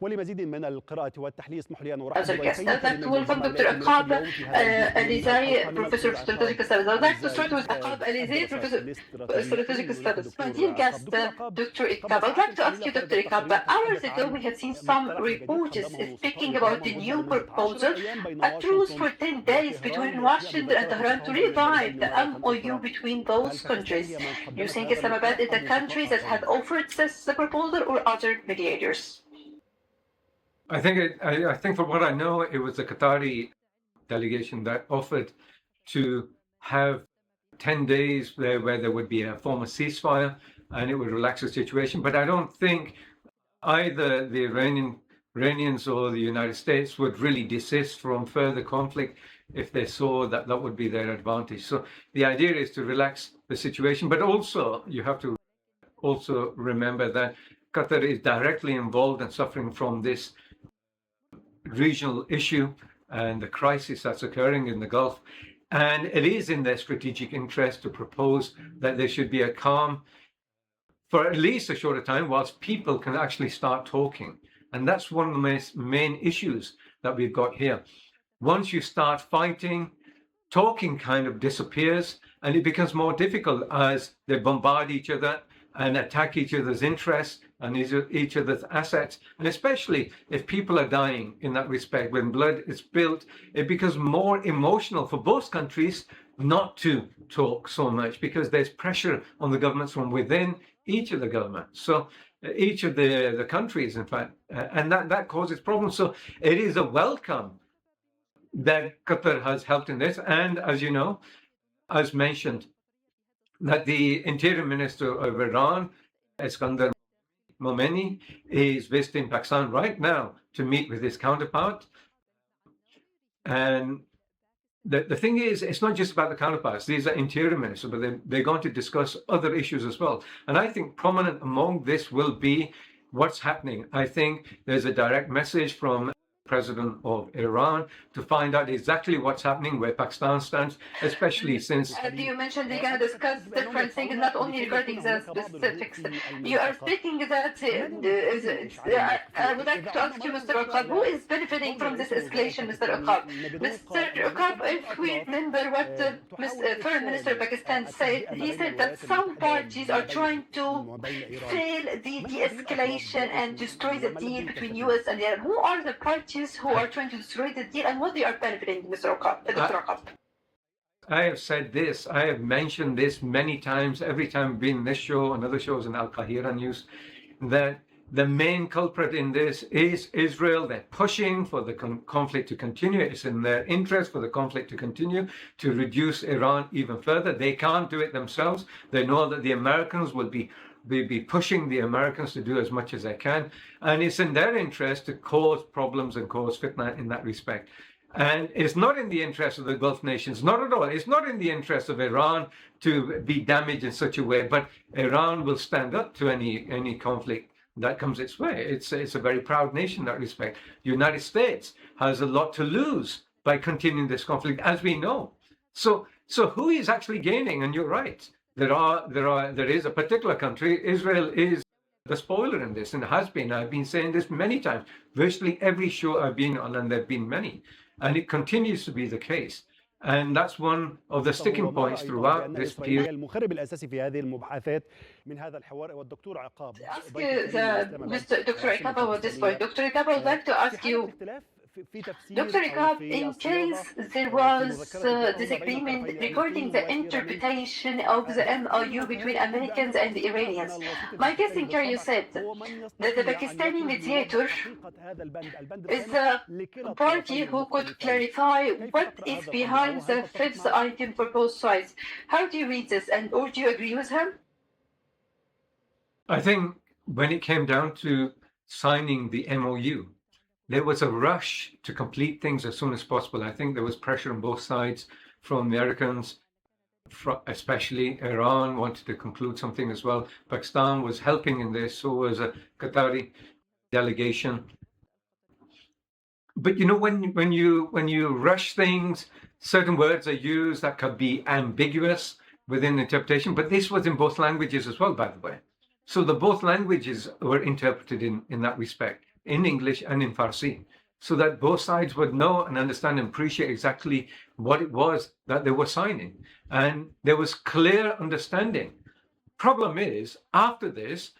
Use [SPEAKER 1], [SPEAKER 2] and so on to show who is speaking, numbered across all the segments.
[SPEAKER 1] ولمزيد من القراءة والتحليل اسمح لي أن أرحب
[SPEAKER 2] as a guest.
[SPEAKER 1] بضيفين
[SPEAKER 2] I'd like to
[SPEAKER 1] من
[SPEAKER 2] welcome Dr.
[SPEAKER 1] زملائي
[SPEAKER 2] Auqaab
[SPEAKER 1] اليوم في هذه
[SPEAKER 2] Alizai,
[SPEAKER 1] الحلقة
[SPEAKER 2] Professor of
[SPEAKER 1] من
[SPEAKER 2] Strategic
[SPEAKER 1] الدكتور
[SPEAKER 2] Studies. I'd like to start with
[SPEAKER 1] أستاذ
[SPEAKER 2] Auqaab Alizai, Professor of Strategic
[SPEAKER 1] الدكتور
[SPEAKER 2] Studies. My dear
[SPEAKER 1] دكتور
[SPEAKER 2] guest, Dr. Auqaab, I'd like to ask you, Dr. Auqaab, hours ago we had seen some reports speaking about the new proposal, a truce for 10 days between Washington and Tehran to revive the MOU between those countries. Do you think Islamabad is the country that had offered this proposal or other mediators?
[SPEAKER 3] I think from what I know, it was the Qatari delegation that offered to have 10 days where there would be a formal ceasefire and it would relax the situation. But I don't think either the Iranians or the United States would really desist from further conflict if they saw that that would be their advantage. So the idea is to relax the situation, but also you have to also remember that Qatar is directly involved and suffering from this regional issue and the crisis that's occurring in the Gulf. And it is in their strategic interest to propose that there should be a calm for at least a shorter time whilst people can actually start talking. And that's one of the main issues that we've got here. Once you start fighting, talking kind of disappears and it becomes more difficult as they bombard each other and attack each other's interests and each other's assets. And especially if people are dying in that respect, when blood is spilled, it becomes more emotional for both countries not to talk so much because there's pressure on the governments from within each of the governments. So each of the countries, in fact, and that causes problems. So it is a welcome that Qatar has helped in this. And as you know, as mentioned, that the Interior Minister of Iran, Iskandar Momeni, is visiting Pakistan right now to meet with his counterpart. And the thing is, it's not just about the counterparts. These are interior ministers, but they're going to discuss other issues as well. And I think prominent among this will be what's happening. I think there's a direct message from President of Iran to find out exactly what's happening, where Pakistan stands, especially since...
[SPEAKER 2] You mentioned they're going to discuss different things, not only regarding the specifics. You are speaking that... I would like to ask you, Mr. Auqaab, who is benefiting from this escalation, Mr. Auqaab? Mr. Auqaab, if we remember what Foreign Minister of Pakistan said, he said that some parties are trying to fail the de-escalation and destroy the deal between US and Iran. Who are the parties who are trying to destroy the deal and what they are benefiting, Mr. Auqaab, Dr. Auqaab?
[SPEAKER 3] I have said this, I have mentioned this many times, every time I've been in this show and other shows in Qahera News, that the main culprit in this is Israel. They're pushing for the conflict to continue. It's in their interest for the conflict to continue, to reduce Iran even further. They can't do it themselves. They know that the Americans will be pushing the Americans to do as much as they can. And it's in their interest to cause problems and cause fitna in that respect. And it's not in the interest of the Gulf nations, not at all. It's not in the interest of Iran to be damaged in such a way, but Iran will stand up to any conflict that comes its way. It's a very proud nation in that respect. The United States has a lot to lose by continuing this conflict, as we know. So who is actually gaining? And you're right. There is a particular country. Israel is the spoiler in this, and has been. I've been saying this many times. Virtually every show I've been on, and there've been many, and it continues to be the case. And that's one of the sticking points throughout this period.
[SPEAKER 1] المخرب الأساسي في هذه المباحثات من هذا الحوار والدكتور عقاب.
[SPEAKER 2] Ask Mr. Dr. Auqaab about this point. Dr. Auqaab, I would like to ask you, Dr. Auqaab, in case there was disagreement regarding the interpretation of the MOU between Americans and the Iranians, my guest in Cairo said that the Pakistani mediator is the party who could clarify what is behind the fifth item for both sides. How do you read this, or do you agree with him?
[SPEAKER 3] I think when it came down to signing the MOU, there was a rush to complete things as soon as possible. I think there was pressure on both sides from Americans, especially Iran wanted to conclude something as well. Pakistan was helping in this, so was a Qatari delegation. But you know, when you rush things, certain words are used that could be ambiguous within interpretation, but this was in both languages as well, by the way. So the both languages were interpreted in that respect. in English and in Farsi, so that both sides would know and understand and appreciate exactly what it was that they were signing. And there was clear understanding. Problem is, after this,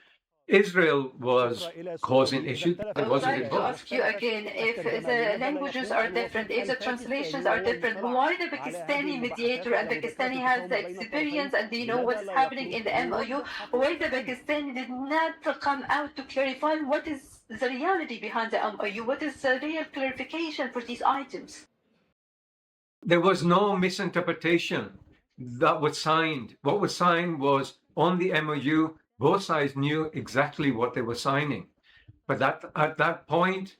[SPEAKER 3] Israel was causing issues.
[SPEAKER 2] I would like to ask you again, if the languages are different, if the translations are different, why the Pakistani mediator and Pakistani has the experience and they know what's happening in the MOU, why the Pakistani did not come out to clarify what is the reality behind the MOU, what is the real clarification for these items?
[SPEAKER 3] There was no misinterpretation that was signed. What was signed was on the MOU. Both sides knew exactly what they were signing. But at that point,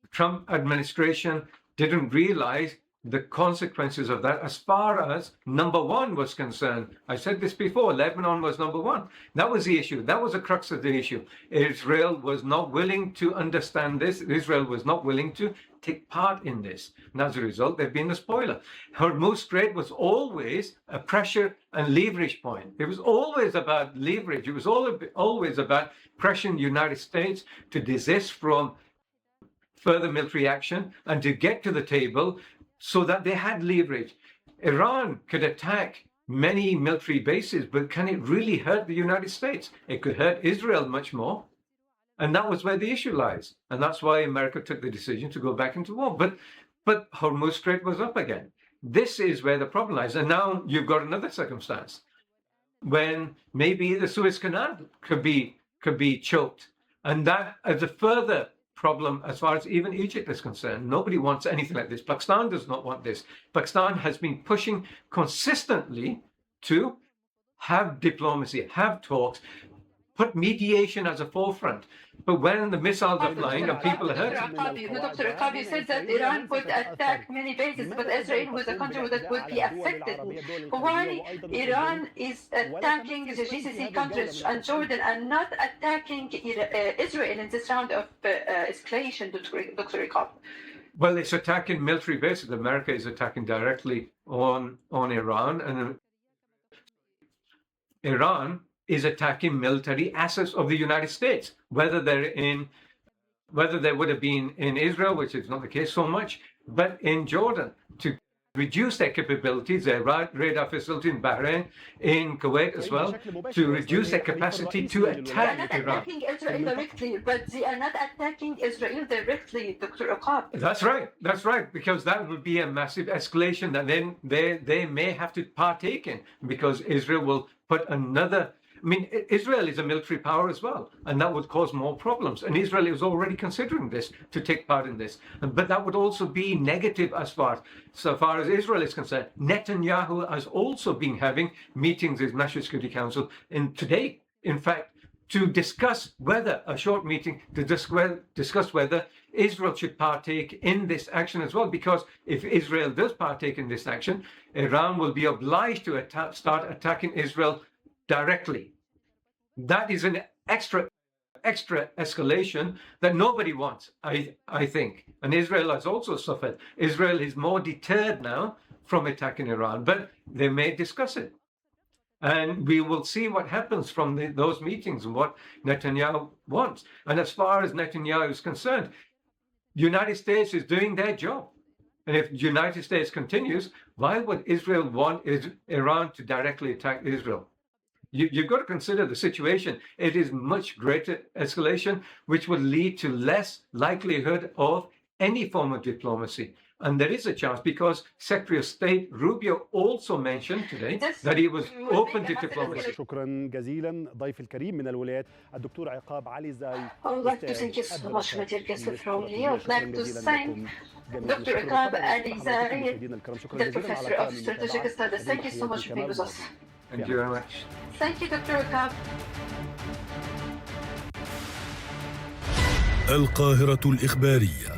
[SPEAKER 3] the Trump administration didn't realize the consequences of that as far as number one was concerned. I said this before, Lebanon was number one. That was the issue. That was the crux of the issue. Israel was not willing to understand this. Israel was not willing to take part in this. And as a result, they've been the spoiler. Hormuz Strait was always a pressure and leverage point. It was always about leverage. It was always about pressuring the United States to desist from further military action and to get to the table so that they had leverage. Iran could attack many military bases, but can it really hurt the United States? It could hurt Israel much more. And that was where the issue lies. And that's why America took the decision to go back into war. But Hormuz Strait was up again. This is where the problem lies. And now you've got another circumstance when maybe the Suez Canal could be choked. And that is a further problem as far as even Egypt is concerned. Nobody wants anything like this. Pakistan does not want this. Pakistan has been pushing consistently to have diplomacy, have talks, put mediation as a forefront. But when the missiles are flying and people are hurting...
[SPEAKER 2] Dr. Auqaab, you said that Iran would attack many bases, but Israel was a country that would be affected. Why Iran is attacking the GCC countries and Jordan and not attacking Israel in this round of escalation, Dr. Auqaab?
[SPEAKER 3] Well, it's attacking military bases. America is attacking directly on Iran, and Iran is attacking military assets of the United States, whether they would have been in Israel, which is not the case so much, but in Jordan, to reduce their capabilities, their radar facility in Bahrain, in Kuwait as well, to reduce their capacity to attack Iran.
[SPEAKER 2] They are not attacking Israel directly, but they are not attacking Israel directly, Dr. Auqaab.
[SPEAKER 3] That's right, because that would be a massive escalation that then they may have to partake in, because Israel will put another... I mean, Israel is a military power as well, and that would cause more problems. And Israel is already considering this, to take part in this. But that would also be negative so far as Israel is concerned. Netanyahu has also been having meetings with National Security Council today, in fact, to discuss whether, a short meeting, to discuss whether Israel should partake in this action as well. Because if Israel does partake in this action, Iran will be obliged to start attacking Israel directly. That is an extra escalation that nobody wants, I think. And Israel has also suffered. Israel is more deterred now from attacking Iran, but they may discuss it. And we will see what happens from those meetings and what Netanyahu wants. And as far as Netanyahu is concerned, the United States is doing their job. And if the United States continues, why would Israel want Iran to directly attack Israel? You've got to consider the situation. It is much greater escalation, which will lead to less likelihood of any form of diplomacy. And there is a chance, because Secretary of State Rubio also mentioned today that he was open to diplomacy.
[SPEAKER 1] شكرا جزيلا ضيف الكريم من الولايات الدكتور عقاب عليزاي.
[SPEAKER 2] I would like to thank you so much, my dear guest from here. I would like to thank Dr. Auqaab Alizai, the Professor of Strategic Studies. Thank you so much for being with us.
[SPEAKER 3] Thank you very much.
[SPEAKER 2] Thank you, Dr. Auqaab.
[SPEAKER 4] القاهرة الإخبارية